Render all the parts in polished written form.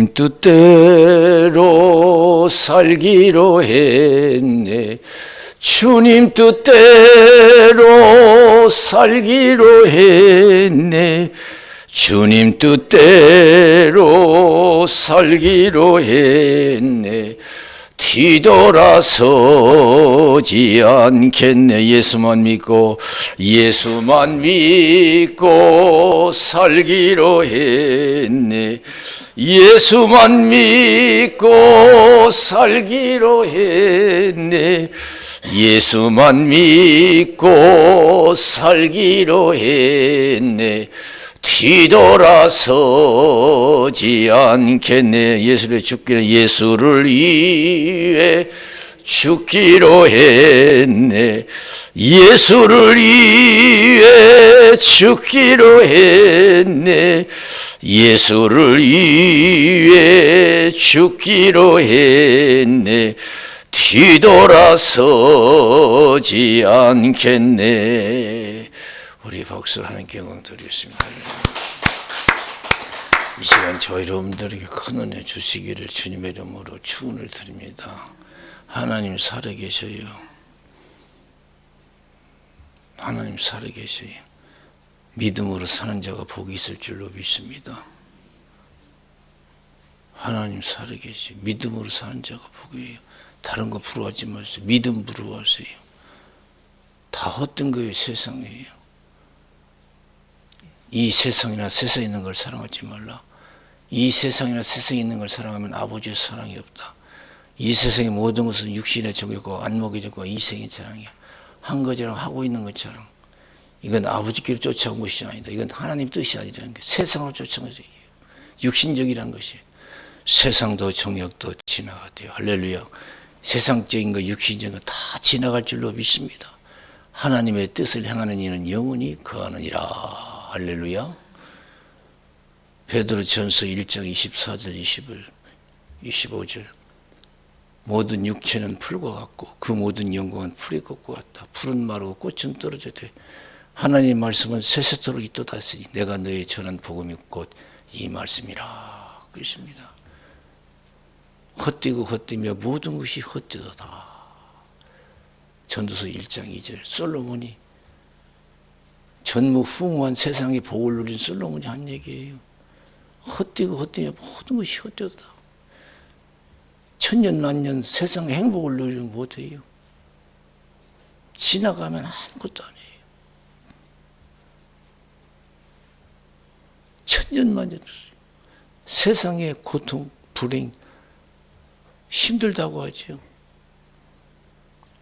주님 뜻대로 살기로 했네. 주님 뜻대로 살기로 했네. 주님 뜻대로 살기로 했네. 뒤돌아서지 않겠네. 예수만 믿고 살기로 했네. 예수만 믿고 살기로 했네. 예수만 믿고 살기로 했네. 뒤돌아서지 않겠네. 예수를 위해 죽기로 했네. 예수를 위해 죽기로 했네. 예수를 위해 죽기로 했네. 뒤돌아서지 않겠네. 우리 박수를 하나님께 영광 드리겠습니다. 이 시간 저희 여러분들에게 큰 은혜 주시기를 주님의 이름으로 축원을 드립니다. 하나님 살아계셔요. 하나님 살아계셔요. 믿음으로 사는 자가 복이 있을 줄로 믿습니다. 하나님 살아계셔요. 믿음으로 사는 자가 복이에요. 다른 거 부러워하지 마세요. 믿음 부러워하세요. 다 헛된 거예요. 세상이에요. 이 세상이나 세상에 있는 걸 사랑하지 말라. 이 세상이나 세상에 있는 걸 사랑하면 아버지의 사랑이 없다. 이 세상의 모든 것은 육신의 정욕과 안목의 정욕과 이생의 자랑이야. 한 가지랑 하고 있는 것처럼 이건 아버지께로 쫓아온 것이 아니다. 이건 하나님 뜻이 아니라는 게 세상으로 쫓아온 것이에요. 육신적이라는 것이 세상도 정욕도 지나가대요. 할렐루야. 세상적인 거 육신적인 거 다 지나갈 줄로 믿습니다. 하나님의 뜻을 행하는 이는 영원히 거하느니라. 할렐루야. 베드로전서 1장 24절 25절 모든 육체는 풀과 같고 그 모든 영광은 풀의 꽃과 같다. 풀은 마르고 꽃은 떨어져도 하나님의 말씀은 세세토록 있도다 하시니 내가 너의 전한 복음이 곧 이 말씀이라. 그렇습니다. 헛되고 헛되며 모든 것이 헛되도다. 전도서 1장 2절 솔로몬이 전무후무한 세상의 복을 누린 솔로몬이 한 얘기예요. 헛되고 헛되며 모든 것이 헛되다. 천년 만년 세상의 행복을 누리면 못해요. 지나가면 아무것도 아니에요. 천년 만년 세상의 고통, 불행 힘들다고 하죠.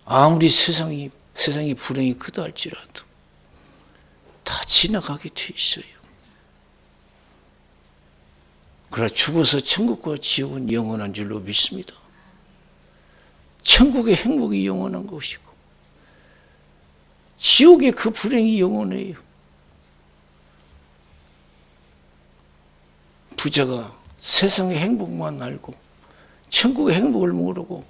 아무리 세상이 불행이 크다 할지라도 다 지나가게 돼 있어요. 그러나 죽어서 천국과 지옥은 영원한 줄로 믿습니다. 천국의 행복이 영원한 것이고 지옥의 그 불행이 영원해요. 부자가 세상의 행복만 알고 천국의 행복을 모르고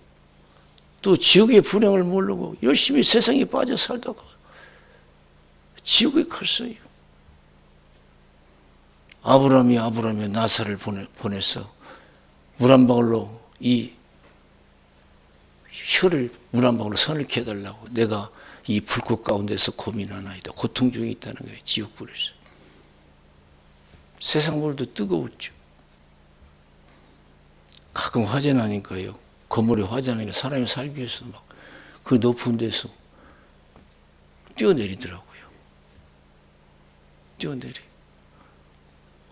또 지옥의 불행을 모르고 열심히 세상에 빠져 살다가 지옥에 갔어요. 아브라함이 나사를 보내서 물 한 방울로 이 혀를 물 한 방울로 선을 해달라고 내가 이 불꽃 가운데서 고민하나이다. 고통 중에 있다는 거예요. 지옥불에서. 세상 물도 뜨거웠죠. 가끔 화재 나니까요. 건물에 화재 나니까 사람이 살기 위해서 막 그 높은 데서 뛰어내리더라고요. 뛰어내려.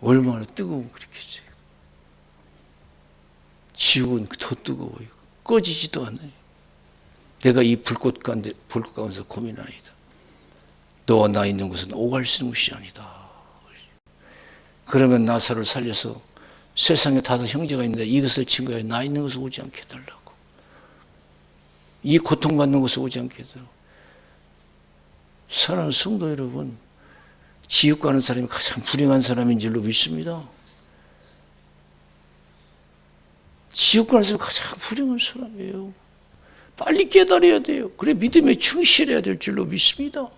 얼마나 뜨거우면 그렇겠어요. 지옥은 더 뜨거워요. 꺼지지도 않아요. 내가 이 불꽃 가운데서 고민하이다. 너와 나 있는 곳은 오갈 수 있는 곳이 아니다. 그러면 나사를 살려서 세상에 다섯 형제가 있는데 이것을 증거해 나 있는 곳에 오지 않게 해달라고. 이 고통받는 곳에 오지 않게 해달라고. 사랑하는 성도 여러분, 지옥 가는 사람이 가장 불행한 사람인 줄로 믿습니다. 지옥 가는 사람이 가장 불행한 사람이에요. 빨리 깨달아야 돼요. 그래 믿음에 충실해야 될 줄로 믿습니다.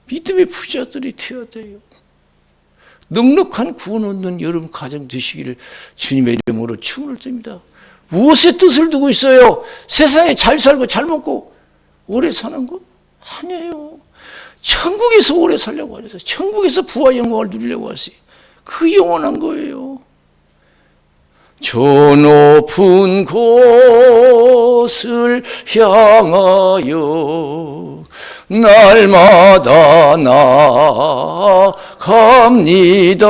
믿음의 부자들이 되어야 돼요. 넉넉한 구원 얻는 여러분 가정 되시기를 주님의 이름으로 축원을 드립니다. 무엇에 뜻을 두고 있어요? 세상에 잘 살고 잘 먹고 오래 사는 것? 아니에요. 천국에서 오래 살려고 하셔서 천국에서 부와 영광을 누리려고 하세요. 그 영원한 거예요. 저 높은 곳을 향하여 날마다 나아갑니다.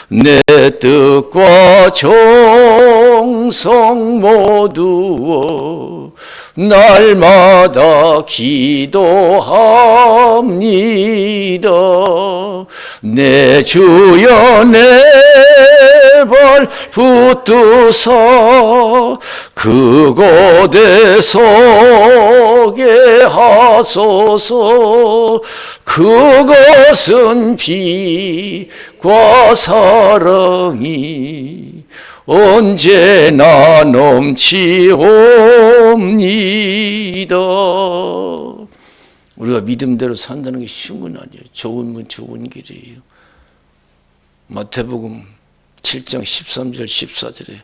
내 뜻과 정성 모두어 날마다 기도합니다. 내 주여 내 발 붙드사 그곳에 서게 하소서. 그것은 빛과 사랑이 언제나 넘치옵니다. 우리가 믿음대로 산다는 게 쉬운 건 아니에요. 좁은 문 좁은 길이에요. 마태복음 7장 13절 14절에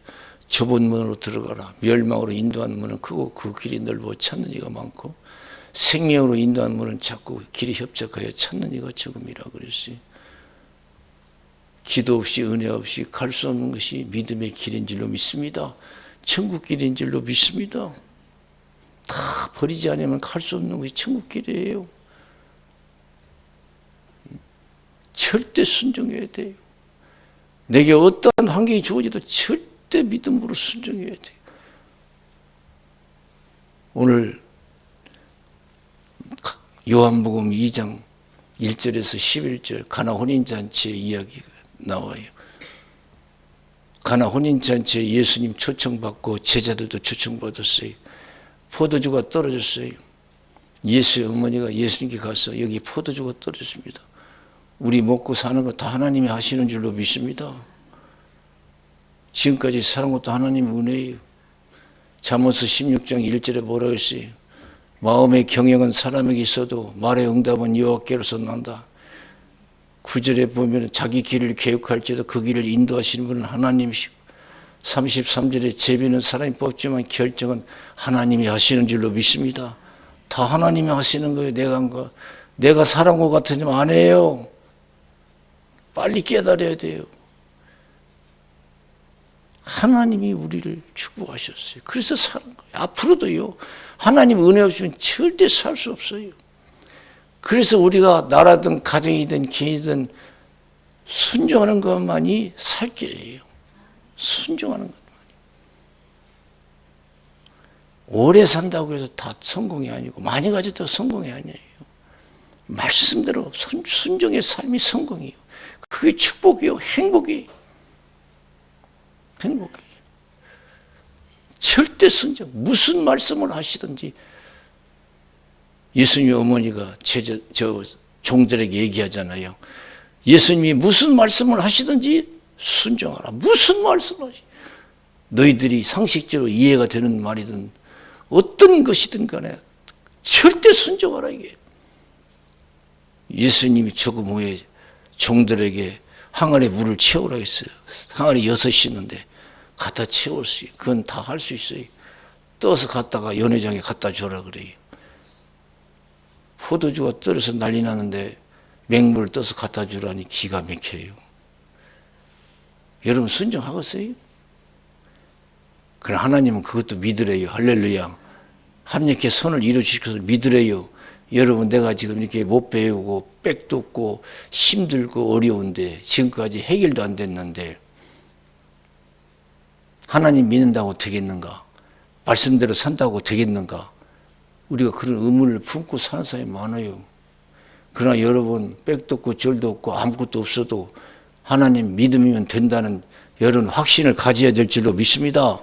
좁은 문으로 들어가라. 멸망으로 인도하는 문은 크고 그 길이 넓어 찾는 이가 많고 생명으로 인도하는 문은 작고 길이 협착하여 찾는 이가 적음이라 그랬어요. 기도 없이 은혜 없이 갈 수 없는 것이 믿음의 길인 줄로 믿습니다. 천국 길인 줄로 믿습니다. 다 버리지 않으면 갈 수 없는 것이 천국 길이에요. 절대 순종해야 돼요. 내게 어떠한 환경이 주어져도 절대 믿음으로 순종해야 돼요. 오늘 요한복음 2장 1절에서 11절 가나 혼인잔치의 이야기가 나와요. 가나 혼인잔치에 예수님 초청받고 제자들도 초청받았어요. 포도주가 떨어졌어요. 예수의 어머니가 예수님께 가서 여기 포도주가 떨어졌습니다. 우리 먹고 사는 거 다 하나님이 하시는 줄로 믿습니다. 지금까지 살은 것도 하나님의 은혜예요. 잠언서 16장 1절에 뭐라고 했어요? 마음의 경영은 사람에게 있어도 말의 응답은 여호와께로서 난다. 9절에 보면 자기 길을 계획할지라도 그 길을 인도하시는 분은 하나님이시고 33절에 제비는 사람이 뽑지만 결정은 하나님이 하시는 줄로 믿습니다. 다 하나님이 하시는 거예요. 내가 한 거. 내가 사람 것 같으면 안 해요. 빨리 깨달아야 돼요. 하나님이 우리를 축복하셨어요. 그래서 사는 거예요. 앞으로도요. 하나님 은혜 없으면 절대 살 수 없어요. 그래서 우리가 나라든 가정이든 개인이든 순종하는 것만이 살 길이에요. 순종하는 것만이. 오래 산다고 해서 다 성공이 아니고 많이 가졌다고 성공이 아니에요. 말씀대로 순종의 삶이 성공이에요. 그게 축복이요. 행복이에요. 행복이에요. 절대 순종. 무슨 말씀을 하시든지 예수님의 어머니가 종들에게 얘기하잖아요. 예수님이 무슨 말씀을 하시든지 순종하라. 무슨 말씀을 하시? 너희들이 상식적으로 이해가 되는 말이든 어떤 것이든 간에 절대 순종하라 이게. 예수님이 조금 후에 종들에게 항아리에 물을 채우라 했어요. 항아리 6이 있는데 갖다 채울 수 있어요. 그건 다 할 수 있어요. 떠서 갔다가 연회장에 갖다 주라 그래요. 포도주가 떨어서 난리 나는데 맹물을 떠서 갖다 주라니 기가 막혀요. 여러분 순종하겠어요? 그럼 하나님은 그것도 믿으래요. 할렐루야. 합력해 선을 이루시켜서 믿으래요. 여러분 내가 지금 이렇게 못 배우고 백도 없고 힘들고 어려운데 지금까지 해결도 안 됐는데 하나님 믿는다고 되겠는가? 말씀대로 산다고 되겠는가? 우리가 그런 의문을 품고 사는 사람이 많아요. 그러나 여러분 백도 없고 절도 없고 아무것도 없어도 하나님 믿으면 된다는 여러분 확신을 가져야 될 줄로 믿습니다.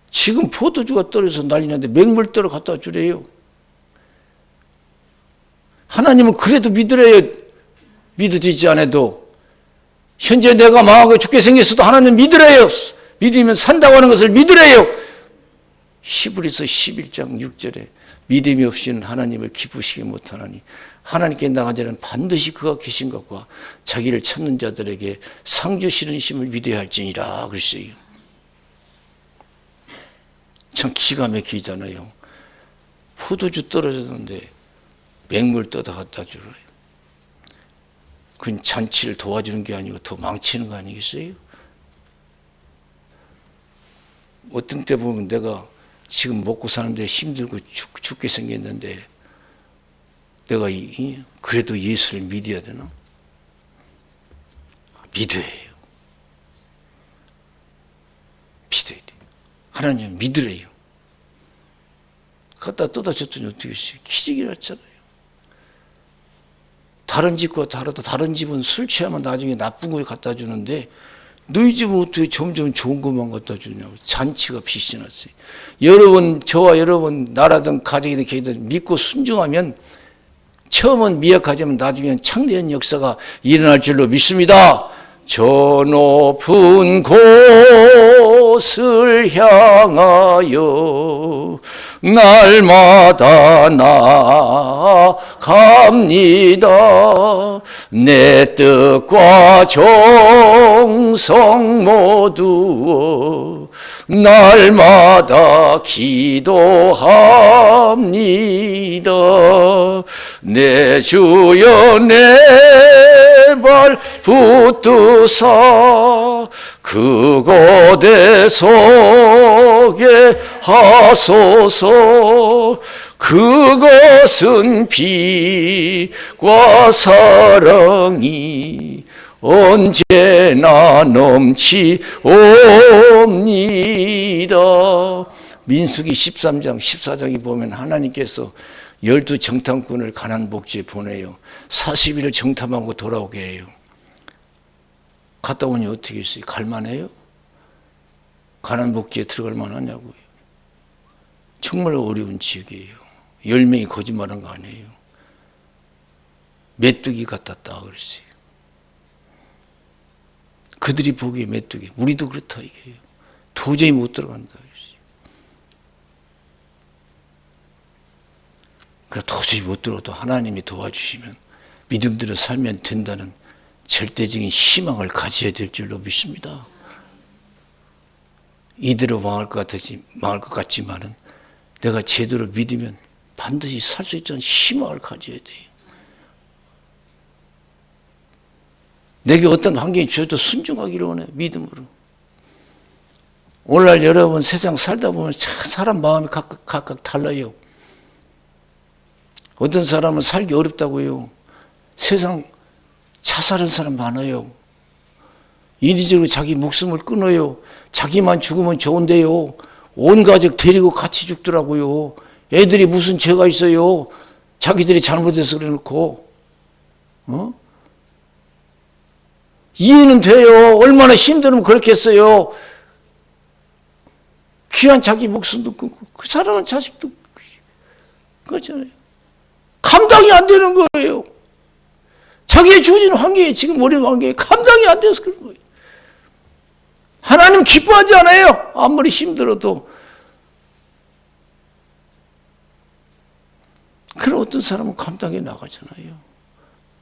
지금 포도주가 떨어져서 난리 났는데 맹물대로 갖다 주래요. 하나님은 그래도 믿으래요. 믿어지지 않아도. 현재 내가 망하고 죽게 생겼어도 하나님 믿으래요. 믿으면 산다고 하는 것을 믿으래요. 히브리서 11장 6절에 믿음이 없이는 하나님을 기쁘시게 못하나니 하나님께 나간 자는 반드시 그가 계신 것과 자기를 찾는 자들에게 상 주시는 심을 믿어야 할지니라 그랬어요. 참 기가 막히잖아요. 포도주 떨어졌는데 맹물 떠다 갖다 주래요. 그건 잔치를 도와주는 게 아니고 더 망치는 거 아니겠어요? 어떤 때 보면 내가 지금 먹고 사는데 힘들고 죽게 생겼는데 내가 그래도 예수를 믿어야 되나? 믿어야 해요. 믿어야 돼요. 하나님 믿으래요. 갖다 떠다줬더니 어떻게 했어요? 기적이 났잖아요. 다른 집과 다르다. 다른 집은 술 취하면 나중에 나쁜 거 갖다 주는데 너희 집은 어떻게 점점 좋은 것만 갖다 주냐고. 잔치가 빛이 났어요. 여러분, 저와 여러분 나라든 가정이든 개든 믿고 순종하면 처음은 미약하지만 나중에는 창대한 역사가 일어날 줄로 믿습니다. 저 높은 곳을 향하여 날마다 나아갑니다. 내 뜻과 정성 모두 날마다 기도합니다. 내 주여 내 발 붙드사 그곳에 서게 하소서. 그것은 빛과 사랑이 언제나 넘치옵니다. 민수기 13장 14장에 보면 하나님께서 12정탐꾼을 가나안 복지에 보내요. 40일을 정탐하고 돌아오게 해요. 갔다 오니 어떻게 했어요? 갈만해요? 가나안 복지에 들어갈 만하냐고요. 정말 어려운 지역이에요. 10명이 거짓말한 거 아니에요. 메뚜기 같았다 그랬어요. 그들이 보기에 메뚜기. 우리도 그렇다 이게요. 도저히 못 들어간다 그랬어요. 그래 도저히 못 들어도 하나님이 도와주시면 믿음대로 살면 된다는 절대적인 희망을 가져야 될 줄로 믿습니다. 이대로 망할 것 같지만은 내가 제대로 믿으면 반드시 살 수 있다는 희망을 가져야 돼요. 내게 어떤 환경이 주어도 순종하기를 원해, 믿음으로. 오늘날 여러분 세상 살다 보면 참 사람 마음이 각각 달라요. 어떤 사람은 살기 어렵다고 해요. 세상 자살한 사람 많아요. 인위적으로 자기 목숨을 끊어요. 자기만 죽으면 좋은데요. 온 가족 데리고 같이 죽더라고요. 애들이 무슨 죄가 있어요. 자기들이 잘못해서 그래놓고. 이해는 돼요. 얼마나 힘들면 그렇게 했어요. 귀한 자기 목숨도 끊고 그 사랑하는 자식도 그렇잖아요. 감당이 안 되는 거예요. 자기의 주어진 환경에 지금 어려운 환경에 감당이 안 돼서 그런 거예요. 하나님 기뻐하지 않아요. 아무리 힘들어도. 그런 어떤 사람은 감당해 나가잖아요.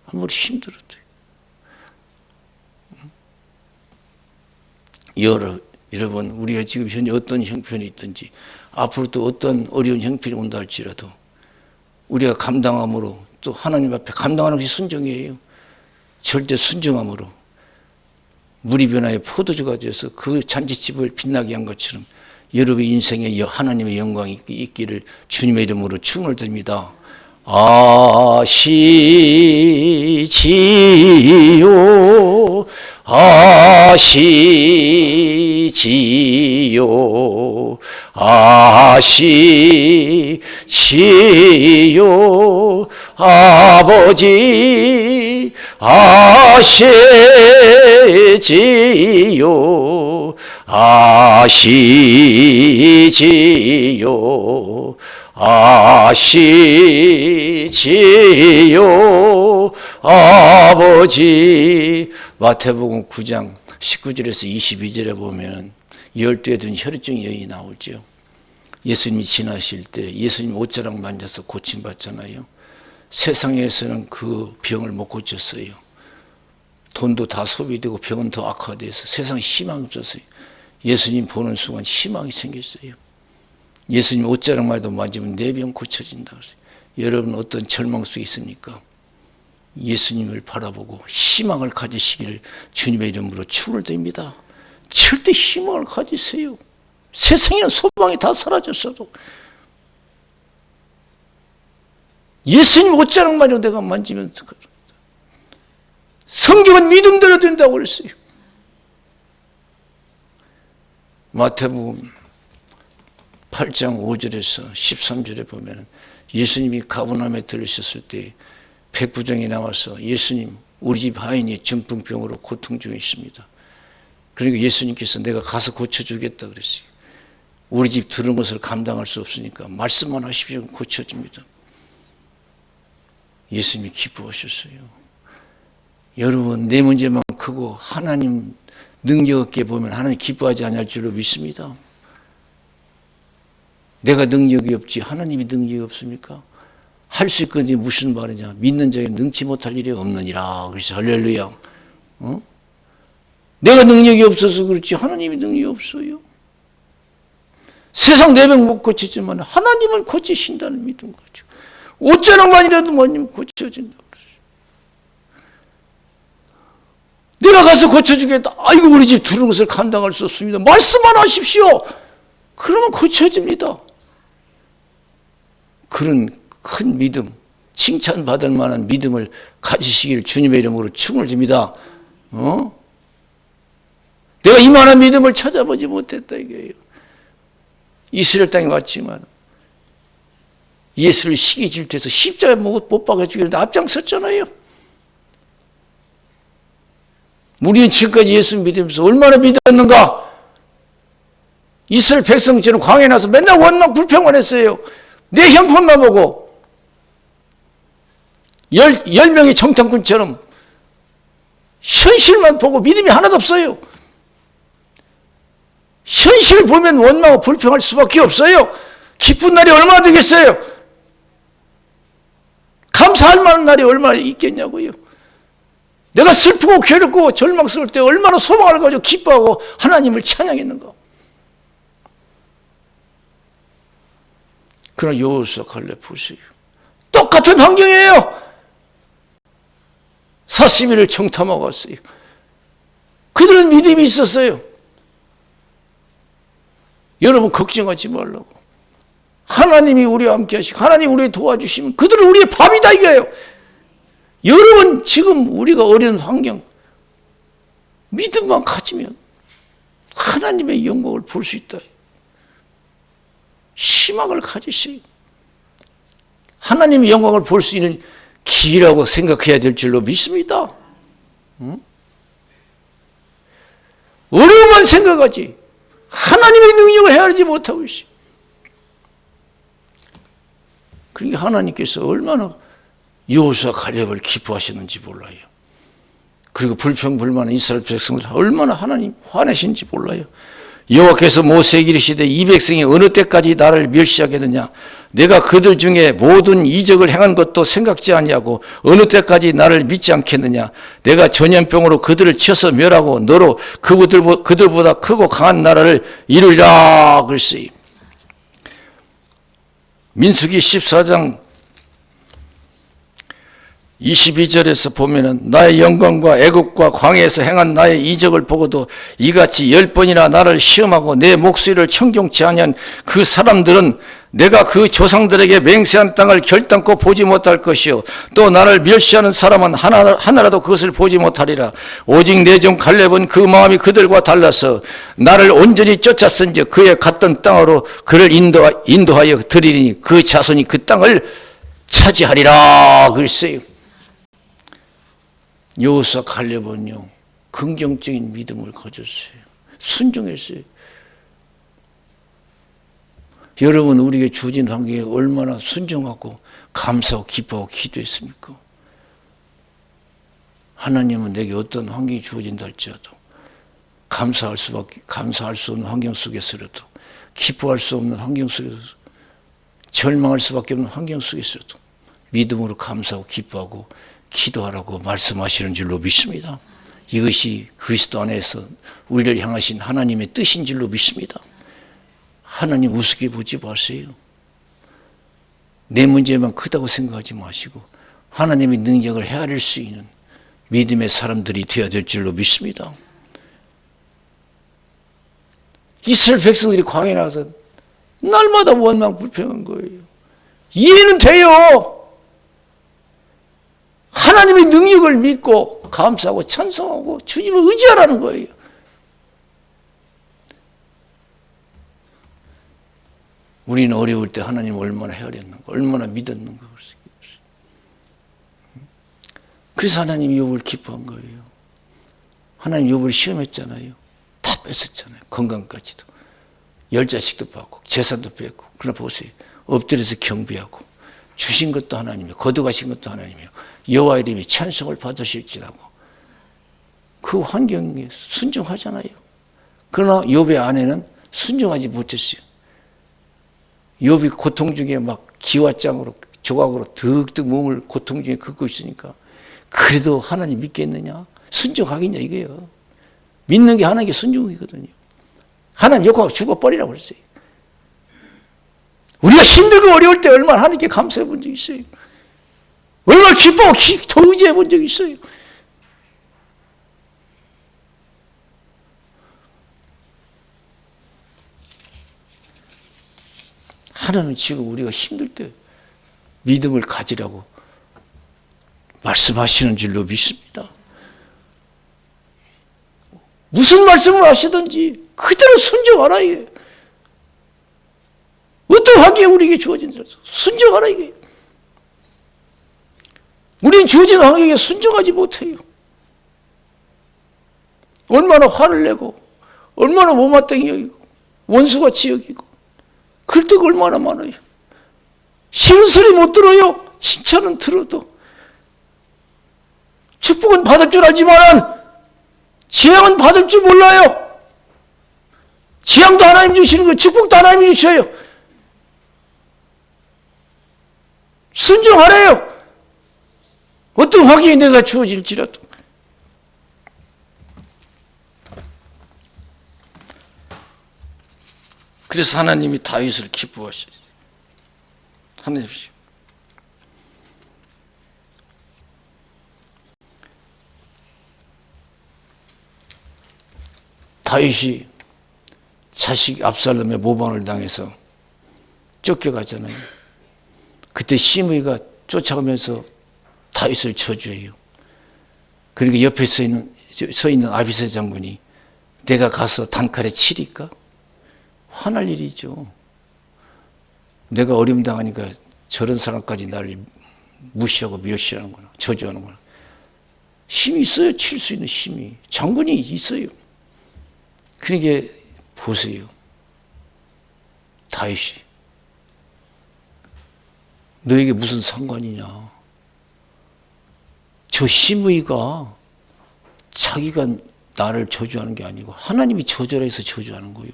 아무리 힘들어도. 여러분 우리가 지금 현재 어떤 형편이 있든지 앞으로 또 어떤 어려운 형편이 온다 할지라도 우리가 감당함으로 또 하나님 앞에 감당하는 것이 순종이에요. 절대 순종함으로 물이 변하여 포도주가 되어서 그 잔치집을 빛나게 한 것처럼 여러분의 인생에 하나님의 영광이 있기를 주님의 이름으로 축원을 드립니다. 아시지요 아시지요 아시지요 아버지 아시지요 아시지요 아시지요 아버지. 마태복음 9장 19절에서 22절에 보면 12에 든 혈증 여인이 나오죠. 예수님이 지나실 때 예수님 옷자락 만져서 고침받잖아요. 세상에서는 그 병을 못 고쳤어요. 돈도 다 소비되고 병은 더 악화돼서 세상에 희망이 없었어요. 예수님 보는 순간 희망이 생겼어요. 예수님 옷자락만 만지면 내 병 고쳐진다 그랬어요. 여러분 어떤 절망 속에 있습니까? 예수님을 바라보고 희망을 가지시기를 주님의 이름으로 축원드립니다. 절대 희망을 가지세요. 세상에는 소망이 다 사라졌어도 예수님 옷자락만 내가 만지면서 성경은 믿음대로 된다고 그랬어요. 마태복음 8장 5절에서 13절에 보면 예수님이 가버나움에 들으셨을 때 백부장이 나와서 예수님 우리 집 하인이 중풍병으로 고통 중에 있습니다. 그러니까 예수님께서 내가 가서 고쳐주겠다 그랬어요. 우리 집 들은 것을 감당할 수 없으니까 말씀만 하십시오. 고쳐집니다. 예수님이 기뻐하셨어요. 여러분 내 문제만 크고 하나님 능력 없게 보면 하나님 기뻐하지 않을 줄로 믿습니다. 내가 능력이 없지 하나님이 능력이 없습니까? 할 수 있건지 무슨 말이냐. 믿는 자에게 능치 못할 일이 없느니라. 그래서 할렐루야. 내가 능력이 없어서 그렇지 하나님이 능력이 없어요. 세상 내 병 못 고치지만 하나님은 고치신다는 믿음 거죠. 옷자락만이라도 하나님 고쳐진다. 내가 가서 고쳐주겠다. 아이고 우리 집 두른 것을 감당할 수 없습니다. 말씀만 하십시오. 그러면 고쳐집니다. 그런 큰 믿음, 칭찬받을 만한 믿음을 가지시길 주님의 이름으로 축원을 드립니다. 내가 이만한 믿음을 찾아보지 못했다 이거예요. 이스라엘 땅에 왔지만 예수를 시기 질투해서 십자가에 못 박아 죽이는데 앞장섰잖아요. 우리는 지금까지 예수 믿으면서 얼마나 믿었는가? 이스라엘 백성처럼 광야에 나서 맨날 원망 불평만 했어요. 내 형편만 보고 10명의 정탐꾼처럼 현실만 보고 믿음이 하나도 없어요. 현실을 보면 원망하고 불평할 수밖에 없어요. 기쁜 날이 얼마나 되겠어요? 감사할 만한 날이 얼마나 있겠냐고요. 내가 슬프고 괴롭고 절망스러울 때 얼마나 소망을 가지고 기뻐하고 하나님을 찬양했는가. 그러나 여호수아 갈렙 보세요. 똑같은 환경이에요. 40일을 정탐하고 왔어요. 그들은 믿음이 있었어요. 여러분 걱정하지 말라고. 하나님이 우리와 함께 하시고 하나님이 우리 도와주시면 그들은 우리의 밥이다 이거예요. 여러분 지금 우리가 어려운 환경 믿음만 가지면 하나님의 영광을 볼 수 있다. 희망을 가지세요. 하나님의 영광을 볼 수 있는 길이라고 생각해야 될 줄로 믿습니다. 어려움만 생각하지 하나님의 능력을 헤아리지 못하고 있어요. 그러니까 하나님께서 얼마나 여호수아 갈렙을 기뻐하셨는지 몰라요. 그리고 불평불만한 이스라엘 백성들 얼마나 하나님 화내신지 몰라요. 여호와께서 모세에게 이르시되 이 백성이 어느 때까지 나를 멸시하겠느냐. 내가 그들 중에 모든 이적을 행한 것도 생각지 아니하고 어느 때까지 나를 믿지 않겠느냐. 내가 전염병으로 그들을 쳐서 멸하고 너로 그들보다 크고 강한 나라를 이루리라 그랬어요. 민수기 14장 22절에서 보면은 나의 영광과 애국과 광야에서 행한 나의 이적을 보고도 이같이 10번이나 나를 시험하고 내 목소리를 청종치 아니한 그 사람들은 내가 그 조상들에게 맹세한 땅을 결단코 보지 못할 것이요 또 나를 멸시하는 사람은 하나라도 그것을 보지 못하리라. 오직 내 종 갈렙은 그 마음이 그들과 달라서 나를 온전히 쫓았은즉 그의 갔던 땅으로 그를 인도하여 드리리니 그 자손이 그 땅을 차지하리라 그랬어요. 여호수아 갈렙은요 긍정적인 믿음을 가졌어요. 순종했어요. 여러분 우리에게 주어진 환경에 얼마나 순종하고 감사하고 기뻐하고 기도했습니까? 하나님은 내게 어떤 환경이 주어진다 할지라도 감사할 수 없는 환경 속에서라도 기뻐할 수 없는 환경 속에서 절망할 수밖에 없는 환경 속에서도 믿음으로 감사하고 기뻐하고 기도하라고 말씀하시는 줄로 믿습니다. 이것이 그리스도 안에서 우리를 향하신 하나님의 뜻인 줄로 믿습니다. 하나님 우습게 보지 마세요. 내 문제만 크다고 생각하지 마시고 하나님의 능력을 헤아릴 수 있는 믿음의 사람들이 되어야 될 줄로 믿습니다. 이스라엘 백성들이 광야에 나가서 날마다 원망 불평한 거예요. 이해는 돼요. 하나님의 능력을 믿고 감사하고 찬송하고 주님을 의지하라는 거예요. 우리는 어려울 때 하나님을 얼마나 헤아렸는가, 얼마나 믿었는가. 그래서 하나님이 욥을 기뻐한 거예요. 하나님 욥을 시험했잖아요. 다 뺏었잖아요. 건강까지도. 10자식도 받고 재산도 뺏고. 그러나 보세요. 엎드려서 경배하고 주신 것도 하나님이요 거둬가신 것도 하나님이요 여호와 이름이 찬송을 받으실지라고. 그 환경에 순종하잖아요. 그러나 욥의 아내는 순종하지 못했어요. 욥이 고통 중에 막 기와장으로 조각으로 득득 몸을 고통 중에 긁고 있으니까 그래도 하나님 믿겠느냐? 순종하겠냐 이거예요. 믿는 게 하나님께 순종이거든요. 하나님 욕하고 죽어버리라고 그랬어요. 우리가 힘들고 어려울 때 얼마나 하나님께 감사해 본 적이 있어요. 얼마나 기뻐하고 더 의지해 본 적이 있어요. 하나님은 지금 우리가 힘들 때 믿음을 가지라고 말씀하시는 줄로 믿습니다. 무슨 말씀을 하시든지 그대로 순종하라 이게. 어떤 환경이 우리에게 주어진 대로 순종하라 이게. 우리는 주어진 환경에 순종하지 못해요. 얼마나 화를 내고 얼마나 못마땅히 여기고 원수같이 여기고 그럴 때가 얼마나 많아요. 싫은 소리 못 들어요. 칭찬은 들어도. 축복은 받을 줄 알지만 재앙은 받을 줄 몰라요. 재앙도 하나님 주시는 거예요. 축복도 하나님이 주셔요. 순종하래요. 어떤 환경이 내가 주어질지라도. 그래서 하나님이 다윗을 기뻐하셨어요. 하나님 다윗이 자식 압살롬의 모방을 당해서 쫓겨가잖아요. 그때 시므이가 쫓아가면서 다윗을 저주해요. 그리고 옆에 서 있는 아비새 장군이 내가 가서 단칼에 치리까? 화날 일이죠. 내가 어림당하니까 저런 사람까지 나를 무시하고 멸시하는구나, 저주하는구나. 힘이 있어요. 칠 수 있는 힘이. 장군이 있어요. 그러니까 보세요. 다윗이 너에게 무슨 상관이냐. 저 시므이가 자기가 나를 저주하는 게 아니고 하나님이 저주라 해서 저주하는 거예요.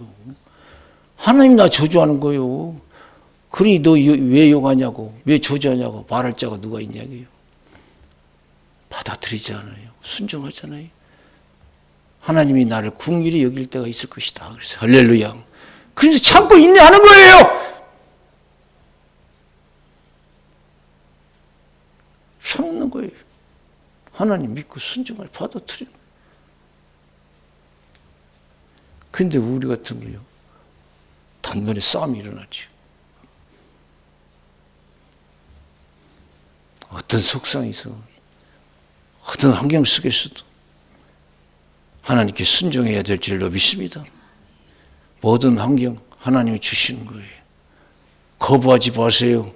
하나님이 나 저주하는 거예요. 그러니 너 왜 욕하냐고, 왜 저주하냐고 말할 자가 누가 있냐고요. 받아들이지 않아요. 순종하잖아요. 하나님이 나를 긍휼히 여길 때가 있을 것이다. 그래서 할렐루야. 그래서 참고 인내하는 거예요. 참는 거예요. 하나님 믿고 순종을 받아들이는 거예요. 그런데 우리 같은 거요. 단번에 싸움이 일어나죠. 어떤 속상해서 어떤 환경 속에서도 하나님께 순종해야 될 줄로 믿습니다. 모든 환경 하나님이 주시는 거예요. 거부하지 마세요.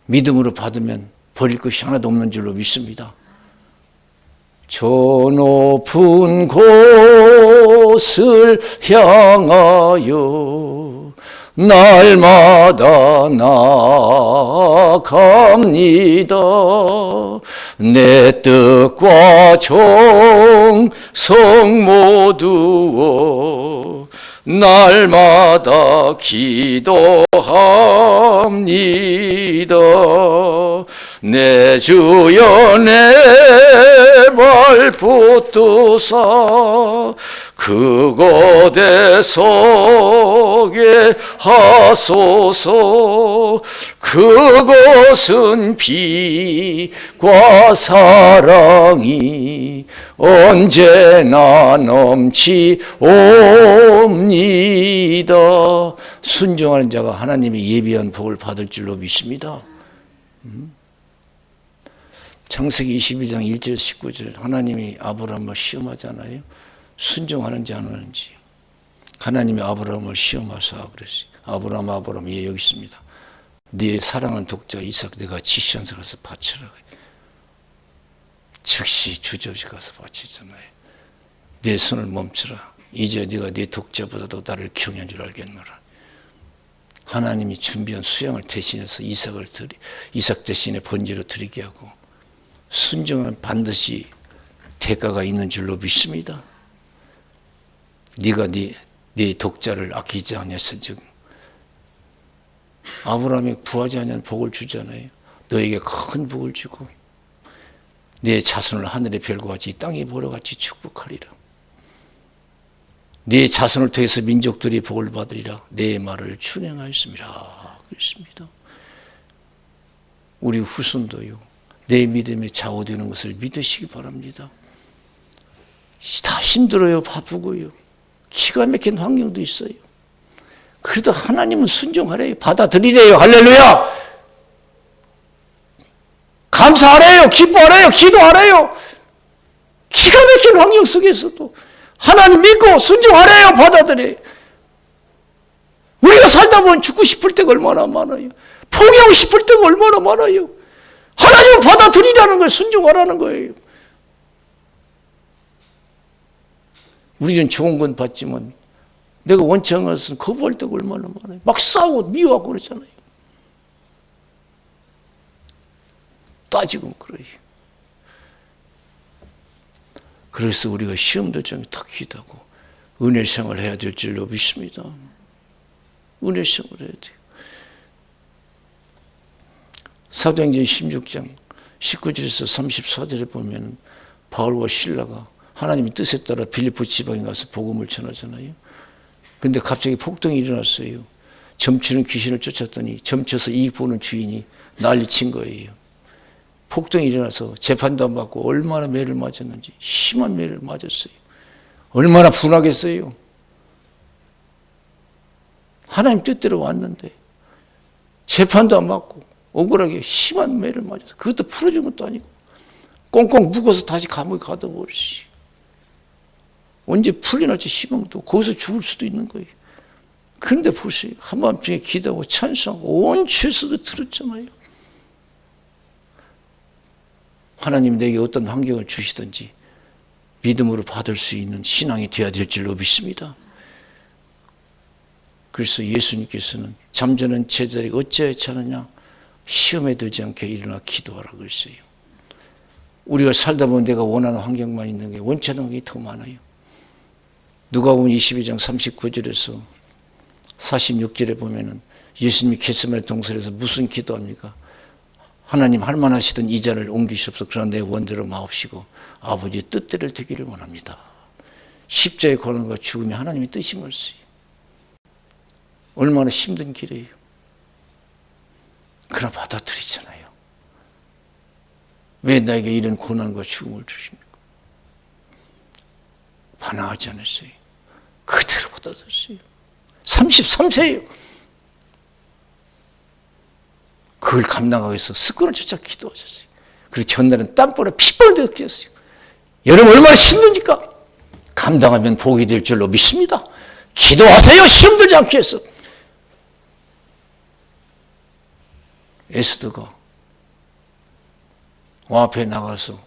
믿음으로 받으면 버릴 것이 하나도 없는 줄로 믿습니다. 저 높은 곳을 향하여 날마다 나아갑니다. 내 뜻과 정성 모두어 날마다 기도합니다. 내 주여 내 발 붙드사 그곳에 서게 하소서. 그곳은 빛과 사랑이 언제나 넘치옵니다. 순종하는 자가 하나님이 예비한 복을 받을 줄로 믿습니다. 창세기 22장 1절 19절 하나님이 아브라함을 시험하잖아요. 순종하는지 안 하는지. 하나님이 아브라함을 시험하사 그랬어요. 아브라함 예 여기 있습니다. 네 사랑하는 독자 이삭 내가 지시한 데 가서 바치라. 즉시 주저지 가서 바치잖아요. 내 손을 멈추라. 이제 네가 네 독자보다도 나를 경외한 줄 알겠노라. 하나님이 준비한 수양을 대신해서 이삭 대신에 번제로 드리게 하고 순종은 반드시 대가가 있는 줄로 믿습니다. 네가 네 독자를 아끼지 아니하였은즉 아브라함이 구하지 아니한 복을 주잖아요. 너에게 큰 복을 주고 네 자손을 하늘의 별과 같이 땅의 보라 같이 축복하리라. 네 자손을 통해서 민족들이 복을 받으리라. 내 말을 준행하였습니다. 그렇습니다. 우리 후손도요. 내 믿음에 좌우되는 것을 믿으시기 바랍니다. 다 힘들어요. 바쁘고요. 기가 막힌 환경도 있어요. 그래도 하나님은 순종하래요. 받아들이래요. 할렐루야. 감사하래요. 기뻐하래요. 기도하래요. 기가 막힌 환경 속에서도 하나님 믿고 순종하래요. 받아들여요. 우리가 살다 보면 죽고 싶을 때가 얼마나 많아요. 포기하고 싶을 때가 얼마나 많아요. 하나님은 받아들이라는 걸 순종하라는 거예요. 우리는 좋은 건 받지만 내가 원치 않은 것은 거부할 때가 얼마나 많아요. 막 싸우고 미워하고 그러잖아요. 따지고 그래요. 그래서 우리가 시험들 중에 더 기도하고 은혜 생활을 해야 될 줄로 믿습니다. 은혜 생활을 해야 돼요. 사도행전 16장 19절에서 34절에 보면 바울과 실라가 하나님의 뜻에 따라 빌립보 지방에 가서 복음을 전하잖아요. 그런데 갑자기 폭동이 일어났어요. 점치는 귀신을 쫓았더니 점쳐서 이익 보는 주인이 난리친 거예요. 폭동이 일어나서 재판도 안 받고 얼마나 매를 맞았는지 심한 매를 맞았어요. 얼마나 분하겠어요. 하나님 뜻대로 왔는데 재판도 안 받고 억울하게 심한 매를 맞아서 그것도 풀어준 것도 아니고 꽁꽁 묶어서 다시 감옥에 가둬버리시. 언제 풀려날지 희망도 거기서 죽을 수도 있는 거예요. 그런데 보세요. 한밤중에 기도하고 찬송하고 온 죄수도 들었잖아요. 하나님 내게 어떤 환경을 주시든지 믿음으로 받을 수 있는 신앙이 되어야 될 줄로 믿습니다. 그래서 예수님께서는 잠자는 제자들이 어찌하여 자느냐 시험에 들지 않게 일어나 기도하라 그랬어요. 우리가 살다 보면 내가 원하는 환경만 있는 게 원치 않은 환경이 더 많아요. 누가복음 22장 39절에서 46절에 보면은 예수님이 겟세마네 동산에서 무슨 기도합니까? 하나님 할만하시던 이 잔을 옮기시옵소서. 그러나 내 원대로 마옵시고 아버지의 뜻대로 되기를 원합니다. 십자의 고난과 죽음이 하나님의 뜻임을쓰요. 얼마나 힘든 길이에요. 그러나 받아들이잖아요. 왜 나에게 이런 고난과 죽음을 주십니까? 반항하지 않았어요. 그대로 받아들였어요. 33세예요. 그걸 감당하기 위해서 습관을 쫓아 기도하셨어요. 그리고 전날은 땀보라 피보는 데도 끼었어요. 여러분 얼마나 힘듭니까? 감당하면 복이 될 줄로 믿습니다. 기도하세요. 시험 들지 않기 위해서. 에스더가 왕 앞에 나가서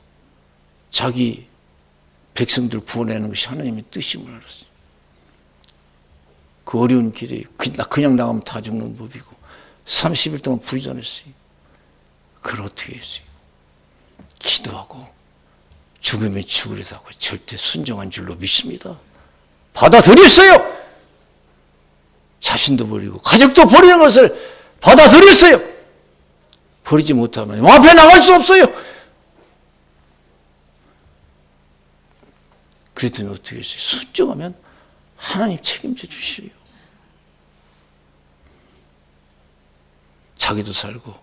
자기 백성들 구원하는 것이 하나님의 뜻임을 알았어요. 그 어려운 길에 그냥 나가면 다 죽는 법이고 30일 동안 부리전했어요. 그걸 어떻게 했어요? 기도하고 죽으면 죽으리라고 절대 순종한 줄로 믿습니다. 받아들였어요. 자신도 버리고 가족도 버리는 것을 받아들였어요. 버리지 못하면 앞에 나갈 수 없어요. 그랬더니 어떻게 했어요? 순종하면 하나님 책임져 주셔요. 자기도 살고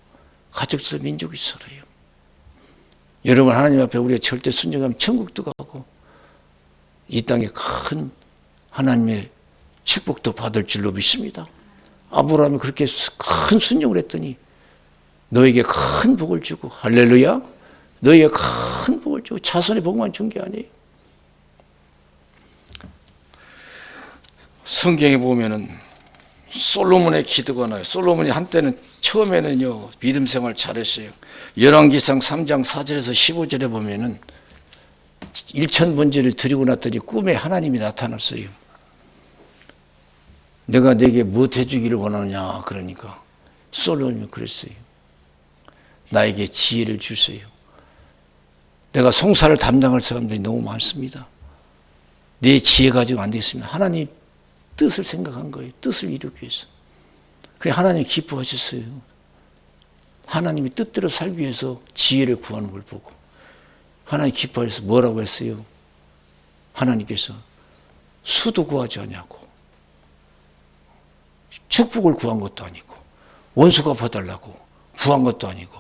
가족도 살고 민족이 살아요. 여러분, 하나님 앞에 우리가 절대 순종하면 천국도 가고 이 땅에 큰 하나님의 축복도 받을 줄로 믿습니다. 아브라함이 그렇게 큰 순종을 했더니 너에게 큰 복을 주고, 할렐루야, 너에게 큰 복을 주고 자손의 복만 준 게 아니에요. 성경에 보면은 솔로몬의 기도가 나요. 솔로몬이 한때는 처음에는요 믿음 생활 잘했어요. 열왕기상 3장 4절에서 15절에 보면은 1000번제를 드리고 났더니 꿈에 하나님이 나타났어요. 내가 네게 무엇 해주기를 원하느냐 그러니까 솔로몬이 그랬어요. 나에게 지혜를 주세요. 내가 송사를 담당할 사람들이 너무 많습니다. 내 지혜 가지고 안 되겠습니다. 하나님 뜻을 생각한 거예요. 뜻을 이루기 위해서. 그래 하나님이 기뻐하셨어요. 하나님이 뜻대로 살기 위해서 지혜를 구하는 걸 보고 하나님 기뻐해서 뭐라고 했어요? 하나님께서 수도 구하지 않냐고, 축복을 구한 것도 아니고 원수 갚아달라고 구한 것도 아니고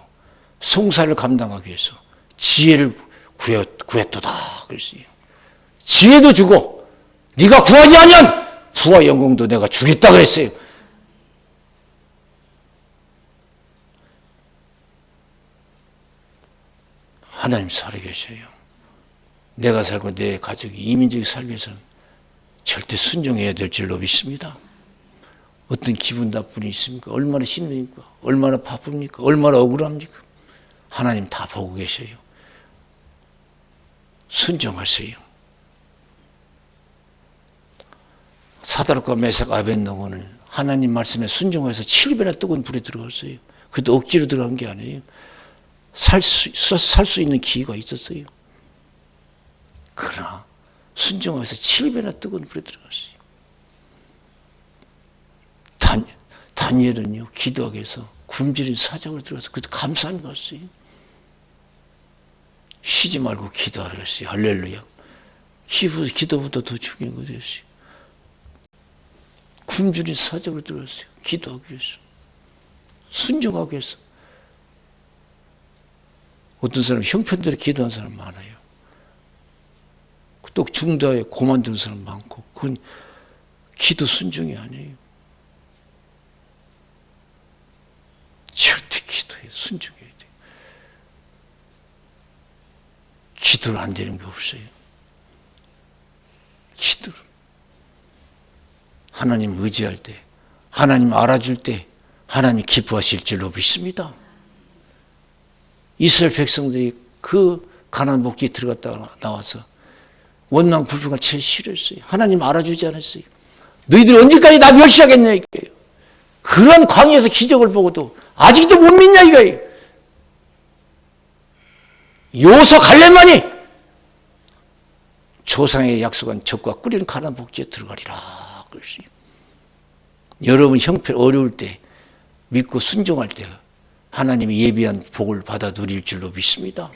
송사를 감당하기 위해서 지혜를 구했도다 그랬어요. 지혜도 주고 네가 구하지 않으면 부와 영광도 내가 주겠다 그랬어요. 하나님 살아계셔요. 내가 살고 내 가족이 이민족이 살기 위해서는 절대 순종해야 될 줄로 믿습니다. 어떤 기분 나쁨이 있습니까? 얼마나 힘듭니까? 얼마나 바쁩니까? 얼마나 억울합니까? 하나님 다 보고 계셔요. 순종하세요. 사드락과 메삭 아벳느고는 하나님 말씀에 순종해서 7배나 뜨거운 불에 들어갔어요. 그것도 억지로 들어간 게 아니에요. 살 수 있는 기회가 있었어요. 그러나 순종해서 7배나 뜨거운 불에 들어갔어요. 다니엘은요 기도하기 위해서 굶주린 사장을 들어가서 그것도 감사함이 갔어요. 쉬지 말고 기도하라 그랬어요. 할렐루야. 기도보다 더 중요한 거 됐어요. 굶주린 사정을 들었어요. 기도하기 위해서. 순종하기 위해서. 어떤 사람 형편대로 기도하는 사람 많아요. 또 중도에 고만두는 사람 많고 그건 기도 순종이 아니에요. 절대 기도해 순종해야 돼요. 기도를 안 되는 게 없어요. 기도를. 하나님 의지할 때, 하나님 알아줄 때 하나님 기뻐하실 줄로 믿습니다. 이스라엘 백성들이 그 가나안 복지에 들어갔다가 나와서 원망 불평을 제일 싫어했어요. 하나님 알아주지 않았어요. 너희들이 언제까지 나 멸시하겠냐 이거예요. 그런 광야에서 기적을 보고도 아직도 못 믿냐 이거예요. 요소 갈렙만이 조상의 약속한 적과 끓이는 가나안 복지에 들어가리라 그랬어요. 여러분 형편 어려울 때 믿고 순종할 때 하나님이 예비한 복을 받아 누릴 줄로 믿습니다.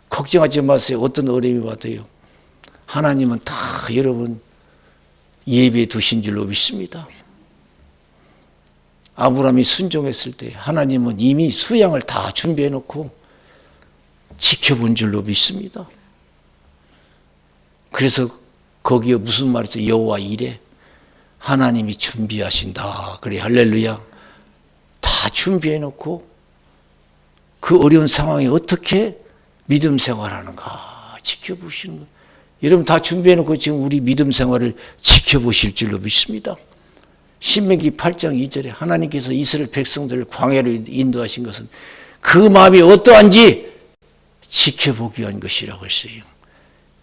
걱정하지 마세요. 어떤 어려움이 와도요. 하나님은 다 여러분 예비해 두신 줄로 믿습니다. 아브라함이 순종했을 때 하나님은 이미 수양을 다 준비해 놓고 지켜본 줄로 믿습니다. 그래서 거기에 무슨 말이 있어요? 여호와 이레 하나님이 준비하신다. 그래 할렐루야. 다 준비해 놓고 그 어려운 상황에 어떻게 믿음 생활하는가 지켜보시는 거예요. 여러분 다 준비해 놓고 지금 우리 믿음 생활을 지켜보실 줄로 믿습니다. 신명기 8장 2절에 하나님께서 이스라엘 백성들을 광야로 인도하신 것은 그 마음이 어떠한지 지켜보기 위한 것이라고 했어요.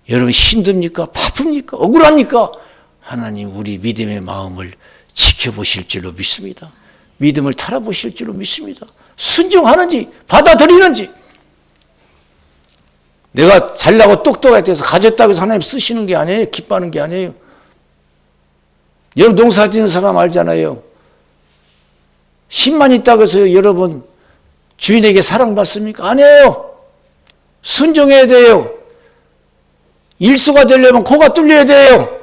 여러분 힘듭니까? 바쁩니까? 억울합니까? 하나님 우리 믿음의 마음을 지켜보실 줄로 믿습니다. 믿음을 타라보실 줄로 믿습니다. 순종하는지 받아들이는지. 내가 잘나고 똑똑하게 돼서 가졌다고 해서 하나님 쓰시는 게 아니에요. 기뻐하는 게 아니에요. 여러분 농사 짓는 사람 알잖아요. 10만 있다고 해서 여러분 주인에게 사랑받습니까? 아니에요. 순종해야 돼요. 일수가 되려면 코가 뚫려야 돼요.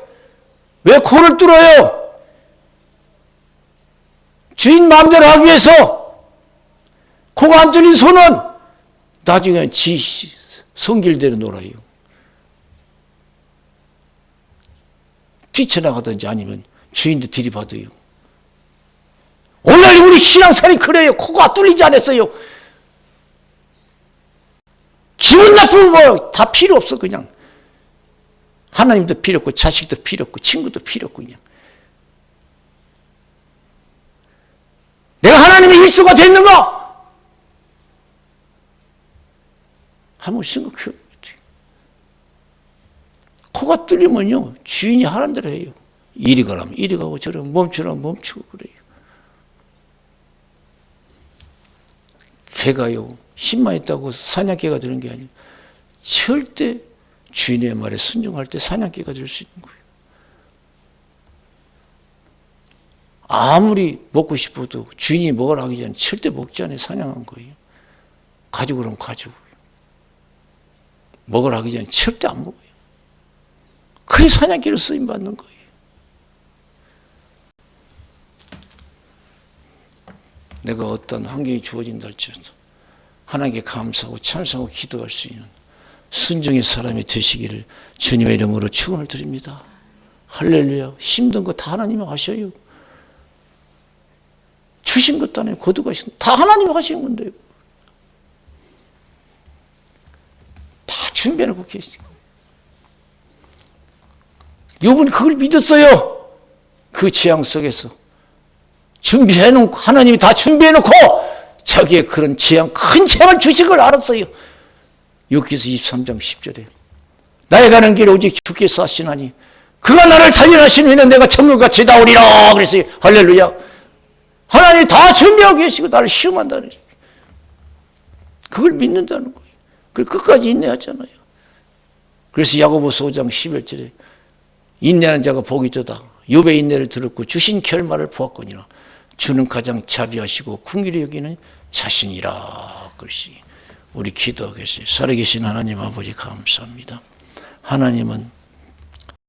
왜 코를 뚫어요? 주인 마음대로 하기 위해서. 코가 안 뚫린 소는 나중에 지 성길대로 놀아요. 뛰쳐나가든지 아니면 주인도 들이받아요. 오늘 우리 신앙생활이 그래요. 코가 뚫리지 않았어요. 기분 나쁘면 뭐 다 필요 없어 그냥. 하나님도 필요 없고 자식도 필요 없고 친구도 필요 없고 그냥. 내가 하나님의 일수가 됐는가? 한번 생각해 보세요. 코가 뚫리면요 주인이 하는 대로 해요. 이리 가라면 이리 가고 저리 멈추라면 멈추고 그래요. 개가요 힘만 있다고 사냥개가 되는 게 아니에요. 절대 주인의 말에 순종할 때 사냥개가 될 수 있는 거예요. 아무리 먹고 싶어도 주인이 먹으라 하기 전에 절대 먹지 않아요. 사냥한 거예요. 가지고 가지고. 먹으라 하기 전에 절대 안 먹어요. 그게 사냥개로 쓰임받는 거예요. 내가 어떤 환경이 주어진다 할지라도 하나님께 감사하고 찬송하고 기도할 수 있는 순종의 사람이 되시기를 주님의 이름으로 축원을 드립니다. 할렐루야. 힘든 거 다 하나님이 하셔요. 주신 것도 아니에요. 거두가신 다 하나님이 하시는 건데요. 다 준비해놓고 계시고. 요분이 그걸 믿었어요. 그 재앙 속에서. 준비해놓고 하나님이 다 준비해놓고 자기의 그런 재앙 큰 재앙을 주신 걸 알았어요. 욥기서 23장 10절에 나의 가는 길에 오직 주께서 하시나니 그가 나를 단련하신 후에는 내가 천물같이 나오리라 그랬어요. 할렐루야. 하나님이 다 준비하고 계시고 나를 시험한다는 거예요. 그걸 믿는다는 거예요. 그걸 끝까지 인내하잖아요. 그래서 야고보서 5장 11절에 인내하는 자가 복이 있도다. 욥의 인내를 들었고 주신 결말을 보았거니와 주는 가장 자비하시고 긍휼히 여기는 자신이라. 그것이 우리 기도하겠어요. 살아계신 하나님 아버지 감사합니다. 하나님은